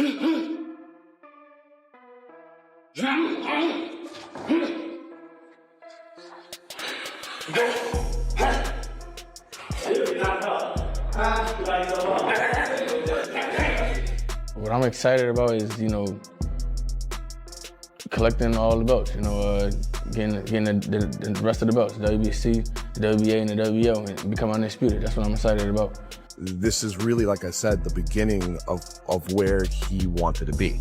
What I'm excited about is, collecting all the belts, getting the rest of the belts, the WBC, the WBA, and the WBO, and become undisputed. That's what I'm excited about. This is really, like I said, the beginning of where he wanted to be.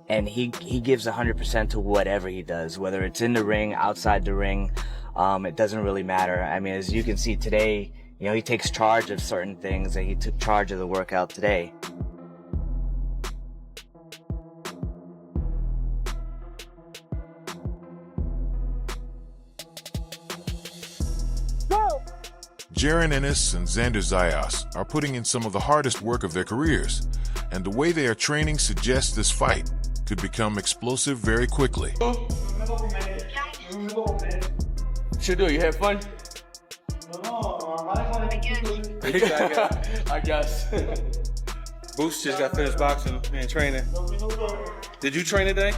And he gives 100% to whatever he does, whether it's in the ring, outside the ring, it doesn't really matter. I mean, as you can see today, he takes charge of certain things, and he took charge of the workout today. Jaron Ennis and Xander Zayas are putting in some of the hardest work of their careers, and the way they are training suggests this fight could become explosive very quickly. Should do. You had fun? I guess. Boost just got finished boxing and training. Did you train today?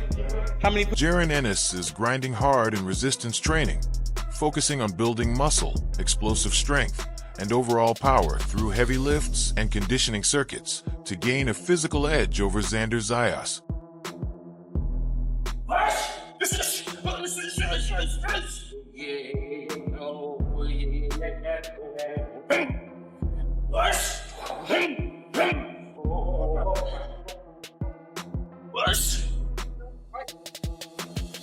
How many? Jaron Ennis is grinding hard in resistance training, focusing on building muscle, explosive strength, and overall power through heavy lifts and conditioning circuits to gain a physical edge over Xander Zayas.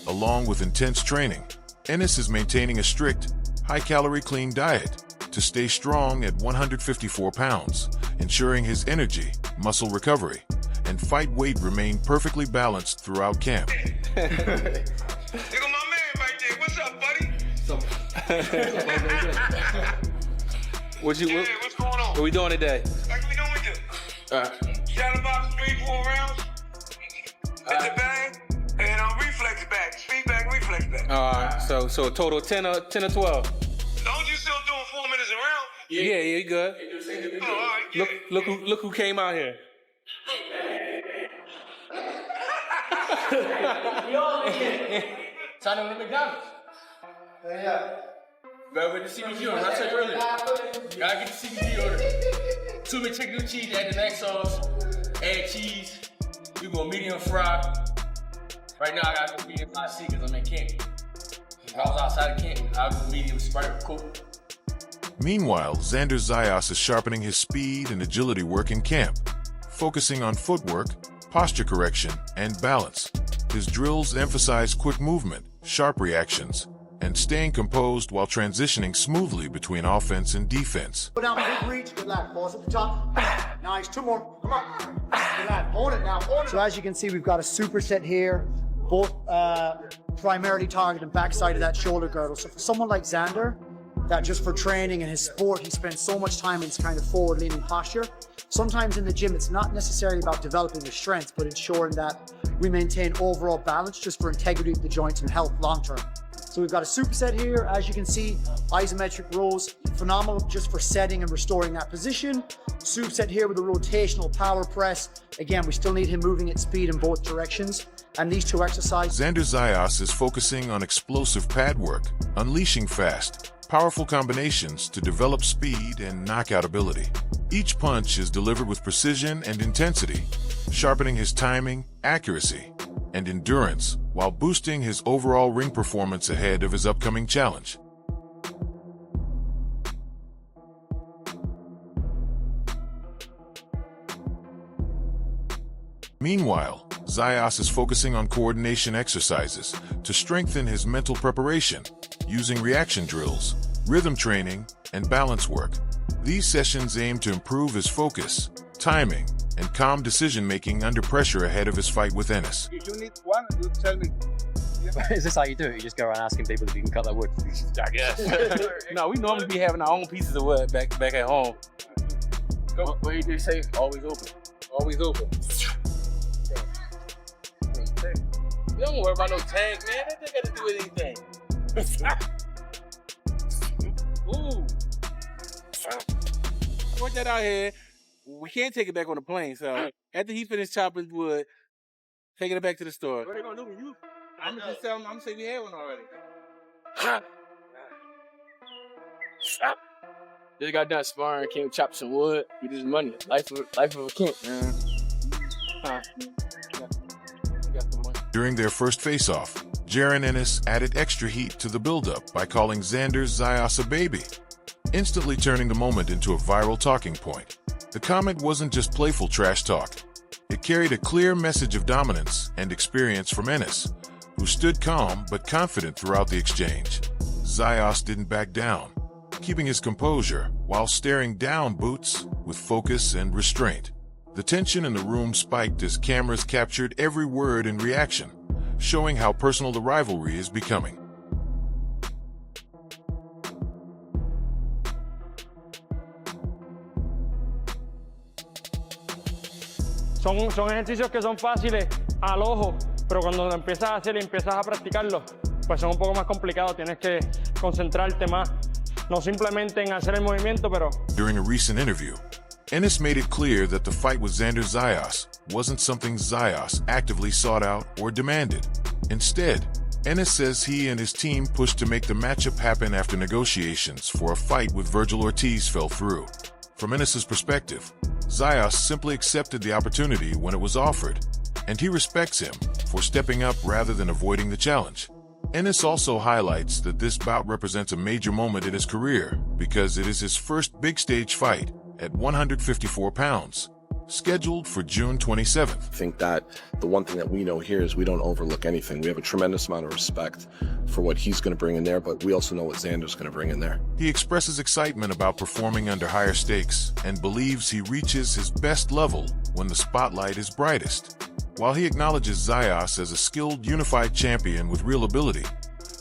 Along with intense training, Ennis is maintaining a strict, high-calorie clean diet to stay strong at 154 pounds, ensuring his energy, muscle recovery, and fight weight remain perfectly balanced throughout camp. Look at my man right there. What's up, buddy? What's going on? What we doing today? Like we normally do. Shadow box 3-4 rounds. Hit the bag. And reflex back. Speed back, reflex back. Alright, so a total of 10 or 12. Don't you still doing 4 minutes a round? Yeah, you good. Oh, all right, yeah. Look who came out here. Sign up at McDonald's. Yeah. Better with the CBG order. I said earlier. Gotta get the CBG order. 2 big chicken with cheese, add the next sauce, add cheese. You go medium fry. Right now I got to go medium hot C because I'm in Canton. If I was outside of Canton, I'd go medium Sprite Coke. Meanwhile, Xander Zayas is sharpening his speed and agility work in camp, focusing on footwork, posture correction, and balance. His drills emphasize quick movement, sharp reactions, and staying composed while transitioning smoothly between offense and defense. Go down, big reach, good lad, pause at the top. Nice, 2 more, come on. Good lad, hold it now, hold it. So as you can see, we've got a superset here, both primarily targeting backside of that shoulder girdle. So for someone like Xander, that just for training and his sport, he spends so much time in this kind of forward-leaning posture. Sometimes in the gym, it's not necessarily about developing the strength, but ensuring that we maintain overall balance just for integrity of the joints and health long-term. So we've got a superset here, as you can see, isometric rows, phenomenal just for setting and restoring that position. Superset here with a rotational power press. Again, we still need him moving at speed in both directions. And these 2 exercises. Xander Zayas is focusing on explosive pad work, unleashing fast, powerful combinations to develop speed and knockout ability. Each punch is delivered with precision and intensity, sharpening his timing, accuracy, and endurance while boosting his overall ring performance ahead of his upcoming challenge. Meanwhile, Zayas is focusing on coordination exercises to strengthen his mental preparation, using reaction drills, rhythm training, and balance work. These sessions aim to improve his focus, timing, and calm decision-making under pressure ahead of his fight with Ennis. You need one, you tell me. Is this how you do it? You just go around asking people if you can cut that wood? I guess. No, we normally be having our own pieces of wood back at home. Go. What did you say? Always open. Always open. You don't worry about no tag, man. That ain't got to do with anything. Ooh. Put that out here. we can't take it back on the plane. So after he finished chopping wood, taking it back to the store. What are they gonna do with you? I'm gonna just tell them. I'm gonna say we had one already. Just got done sparring, came chop some wood. We just money. Life of a king. During their first face-off, Jaron Ennis added extra heat to the build-up by calling Xander Zayas a baby, instantly turning the moment into a viral talking point. The comment wasn't just playful trash talk. It carried a clear message of dominance and experience from Ennis, who stood calm but confident throughout the exchange. Zayas didn't back down, keeping his composure while staring down Boots with focus and restraint. The tension in the room spiked as cameras captured every word and reaction, showing how personal the rivalry is becoming. Son ejercicios que son fáciles al ojo, pero cuando lo empiezas a hacer y empiezas a practicarlo, pues son un poco más complicados. Tienes que concentrarte más, no simplemente en hacer el movimiento, pero... During a recent interview, Ennis made it clear that the fight with Xander Zayas wasn't something Zayas actively sought out or demanded. Instead, Ennis says he and his team pushed to make the matchup happen after negotiations for a fight with Virgil Ortiz fell through. From Ennis's perspective, Zayas simply accepted the opportunity when it was offered, and he respects him for stepping up rather than avoiding the challenge. Ennis also highlights that this bout represents a major moment in his career because it is his first big stage fight at 154 pounds, scheduled for June 27th. I think that the one thing that we know here is we don't overlook anything. We have a tremendous amount of respect for what he's going to bring in there, but we also know what Xander's going to bring in there. He expresses excitement about performing under higher stakes and believes he reaches his best level when the spotlight is brightest. While he acknowledges Zayas as a skilled, unified champion with real ability,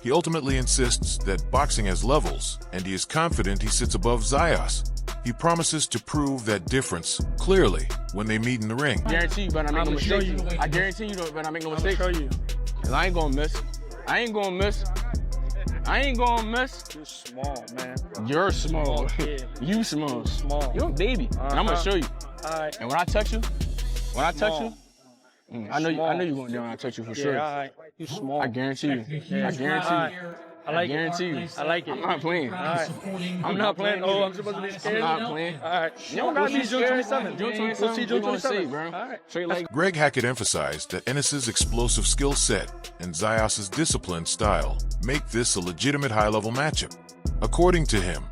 he ultimately insists that boxing has levels, and he is confident he sits above Zayas. He promises to prove that difference clearly when they meet in the ring. I guarantee you better not make no mistakes. I guarantee you better not make no mistakes. I'll show you. Cause I ain't gonna miss. I ain't gonna miss. I ain't gonna miss. You're small, man. You're small. You small. Small. You're a baby. And I'm gonna show you. All right. And when I touch you, I know you're going down when I touch you for sure. Yeah, all right. You small. I guarantee you. I guarantee you. I like guarantee you. I like it. I'm not playing. All right. I'm not playing. Oh, I'm supposed to be scared? I'm not playing. All right. You don't gotta be June scared. 27th. June 27th. We'll see June We gonna 27th. see, bro. All right. Straight like Greg Hackett emphasized that Ennis's explosive skill set and Zayas' disciplined style make this a legitimate high-level matchup. According to him,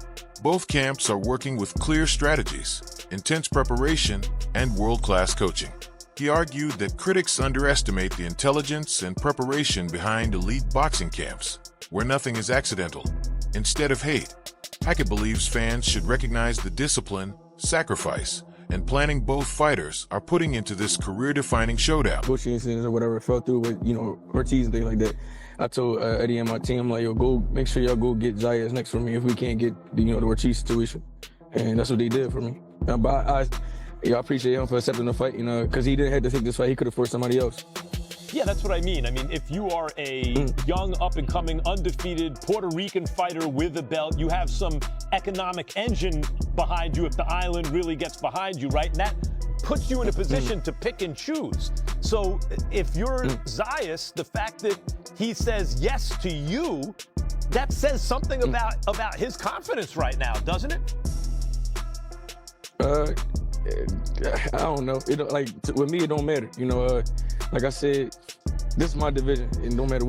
both camps are working with clear strategies, intense preparation, and world-class coaching. He argued that critics underestimate the intelligence and preparation behind elite boxing camps, where nothing is accidental. Instead of hate, Hackett believes fans should recognize the discipline, sacrifice, and planning both fighters are putting into this career-defining showdown. Bullshit incidents or whatever fell through with, Ortiz and things like that. I told Eddie and my team, like, yo, go make sure y'all go get Zayas next for me if we can't get the Ortiz situation. And that's what they did for me. But I appreciate him for accepting the fight, because he didn't have to take this fight. He could have forced somebody else. Yeah, that's what I mean. I mean, if you are a young, up-and-coming, undefeated Puerto Rican fighter with a belt, you have some economic engine behind you if the island really gets behind you, right? And that puts you in a position to pick and choose. So if you're Zayas, the fact that he says yes to you, that says something about his confidence right now, doesn't it? I don't know. With me, it don't matter. Like I said, this is my division. It don't matter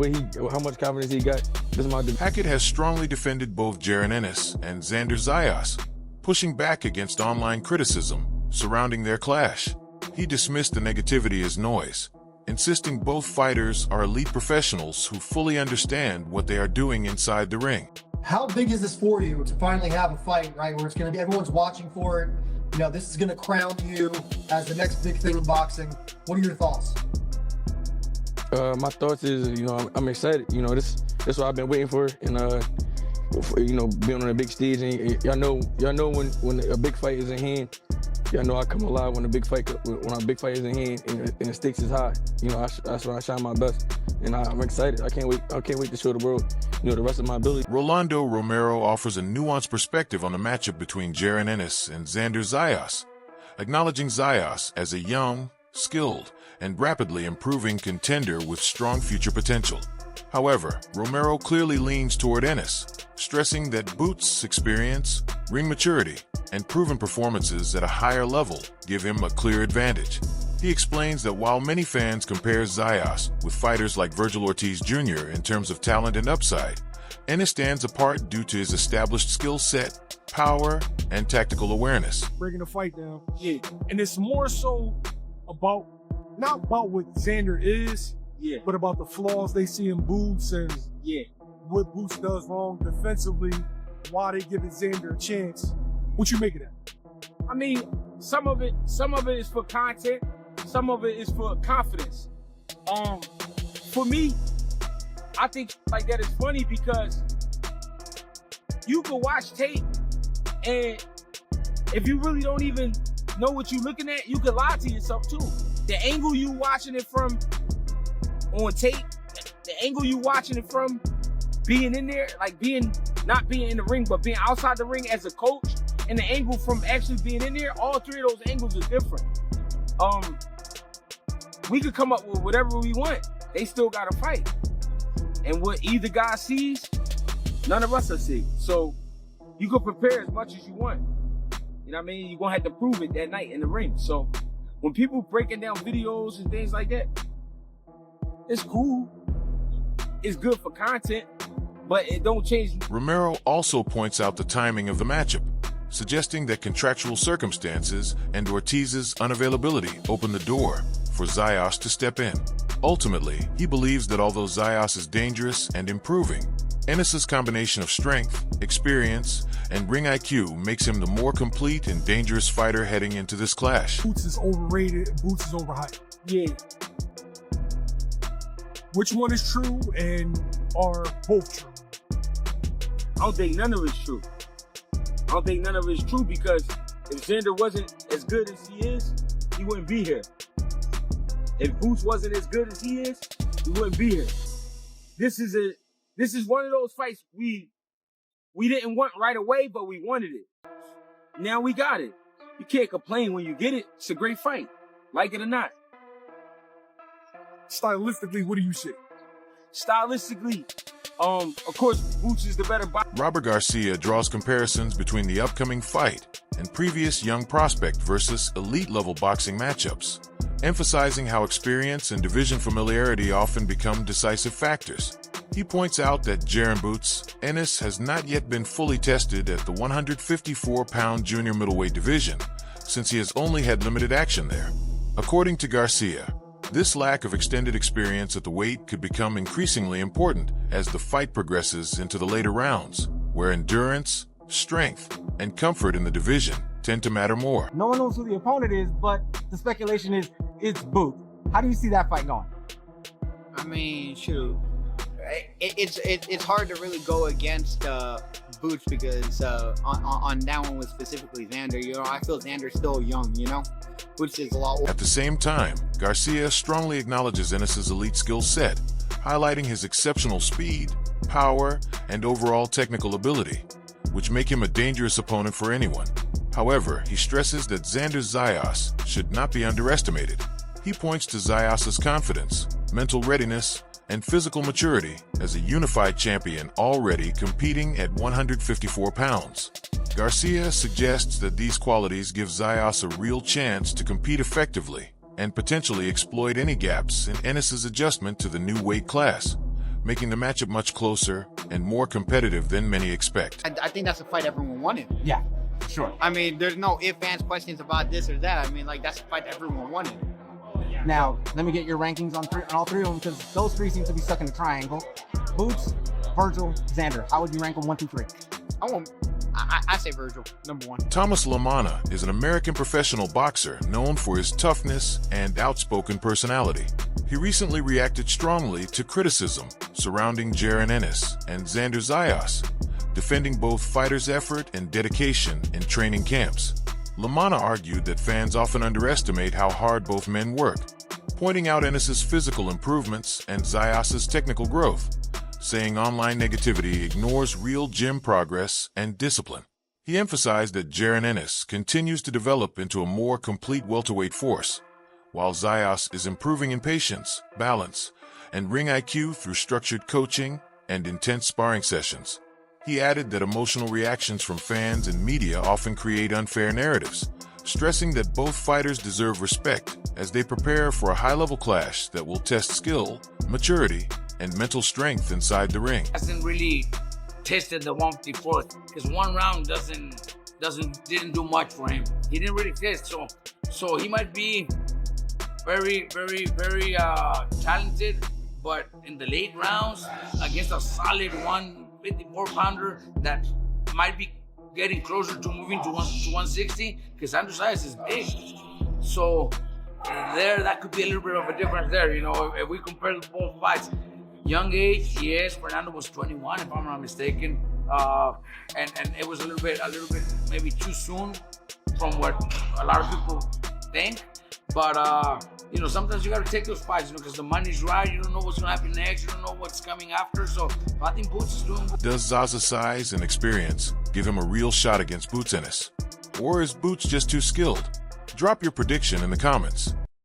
how much confidence he got. This is my division. Hackett has strongly defended both Jaron Ennis and Xander Zayas, pushing back against online criticism surrounding their clash. He dismissed the negativity as noise, insisting both fighters are elite professionals who fully understand what they are doing inside the ring. How big is this for you to finally have a fight, right, where it's going to be everyone's watching for it? This is going to crown you as the next big thing in boxing. What are your thoughts? My thoughts is, I'm excited. This is what I've been waiting for, and being on a big stage. And y'all know when a big fight is in hand. Y'all know I come alive when a big fight is in hand and the stakes is high. That's when I shine my best, and I'm excited. I can't wait to show the world, the rest of my ability. Rolando Romero offers a nuanced perspective on the matchup between Jaron Ennis and Xander Zayas, acknowledging Zayas as a young, skilled, and rapidly improving contender with strong future potential. However, Romero clearly leans toward Ennis, stressing that Boots' experience, ring maturity, and proven performances at a higher level give him a clear advantage. He explains that while many fans compare Zayas with fighters like Vergil Ortiz Jr. in terms of talent and upside, Ennis stands apart due to his established skill set, power, and tactical awareness. Breaking the fight down. Yeah. And it's more so about, not about what Xander is, but about the flaws they see in Boots and what Boots does wrong defensively, why they giving Xander a chance. What you make of that? I mean, some of it is for content, some of it is for confidence. For me, I think like that is funny because you can watch tape and if you really don't even know what you're looking at, you can lie to yourself too. The angle you watching it from on tape, the angle you watching it from being in there, like not being in the ring, but being outside the ring as a coach, and the angle from actually being in there, all three of those angles are different. We could come up with whatever we want. They still gotta fight. And what either guy sees, none of us will see. So you can prepare as much as you want. You know what I mean? You're gonna have to prove it that night in the ring. So when people breaking down videos and things like that, it's cool. It's good for content, but it don't change. Romero also points out the timing of the matchup, suggesting that contractual circumstances and Ortiz's unavailability open the door for Zayas to step in. Ultimately, he believes that although Zayas is dangerous and improving, Ennis's combination of strength, experience, and ring IQ makes him the more complete and dangerous fighter heading into this clash. Boots is overrated and Boots is overhyped. Yeah. Which one is true and are both true? I don't think none of it's true. I don't think none of it's true because if Xander wasn't as good as he is, he wouldn't be here. If Boots wasn't as good as he is, he wouldn't be here. This is one of those fights we didn't want right away, but we wanted it. Now we got it. You can't complain when you get it. It's a great fight, like it or not. Stylistically, what do you say? Stylistically, of course, Boots is the better boxer. Robert Garcia draws comparisons between the upcoming fight and previous young prospect versus elite-level boxing matchups, emphasizing how experience and division familiarity often become decisive factors. He points out that Jaron Boots Ennis has not yet been fully tested at the 154-pound junior middleweight division, since he has only had limited action there. According to Garcia, this lack of extended experience at the weight could become increasingly important as the fight progresses into the later rounds, where endurance, strength, and comfort in the division tend to matter more. No one knows who the opponent is, but the speculation is it's Boots. How do you see that fight going? I mean, shoot, it's hard to really go against Boots because on that one with specifically Xander, you know, I feel Xander's still young, you know, which is a lot. At the same time, Garcia strongly acknowledges Ennis's elite skill set, highlighting his exceptional speed, power, and overall technical ability, which make him a dangerous opponent for anyone. However, he stresses that Xander Zayas should not be underestimated. He points to Zayas's confidence, mental readiness, and physical maturity as a unified champion already competing at 154 pounds. Garcia suggests that these qualities give Zayas a real chance to compete effectively and potentially exploit any gaps in Ennis's adjustment to the new weight class, making the matchup much closer and more competitive than many expect. I think that's a fight everyone wanted. Yeah, sure. I mean, there's no ifs, ands, questions about this or that. I mean, like, that's a fight that everyone wanted. Now, let me get your rankings on all three of them because those three seem to be stuck in a triangle. Boots, Vergil, Xander. How would you rank them 1 through 3? I say Vergil, number 1. Thomas LaManna is an American professional boxer known for his toughness and outspoken personality. He recently reacted strongly to criticism surrounding Jaron Ennis and Xander Zayas, defending both fighters' effort and dedication in training camps. LaManna argued that fans often underestimate how hard both men work, pointing out Ennis's physical improvements and Zayas's technical growth, saying online negativity ignores real gym progress and discipline. He emphasized that Jaron Ennis continues to develop into a more complete welterweight force, while Zayas is improving in patience, balance, and ring IQ through structured coaching and intense sparring sessions. He added that emotional reactions from fans and media often create unfair narratives, stressing that both fighters deserve respect as they prepare for a high-level clash that will test skill, maturity, and mental strength inside the ring. Hasn't really tested the 154 because one round didn't do much for him. He didn't really test, so he might be very talented, but in the late rounds against a solid 154-pounder that might be getting closer to moving to 160, because Xander Zayas is big. So that could be a little bit of a difference there. You know, if we compare both fights, young age, yes, Fernando was 21, if I'm not mistaken, and it was a little bit maybe too soon from what a lot of people think. But you know, sometimes you got to take those fights, you know, because the money's right. You don't know what's going to happen next. You don't know what's coming after. So I think Boots is doing good. Does Zaza's size and experience give him a real shot against Boots Ennis? Or is Boots just too skilled? Drop your prediction in the comments.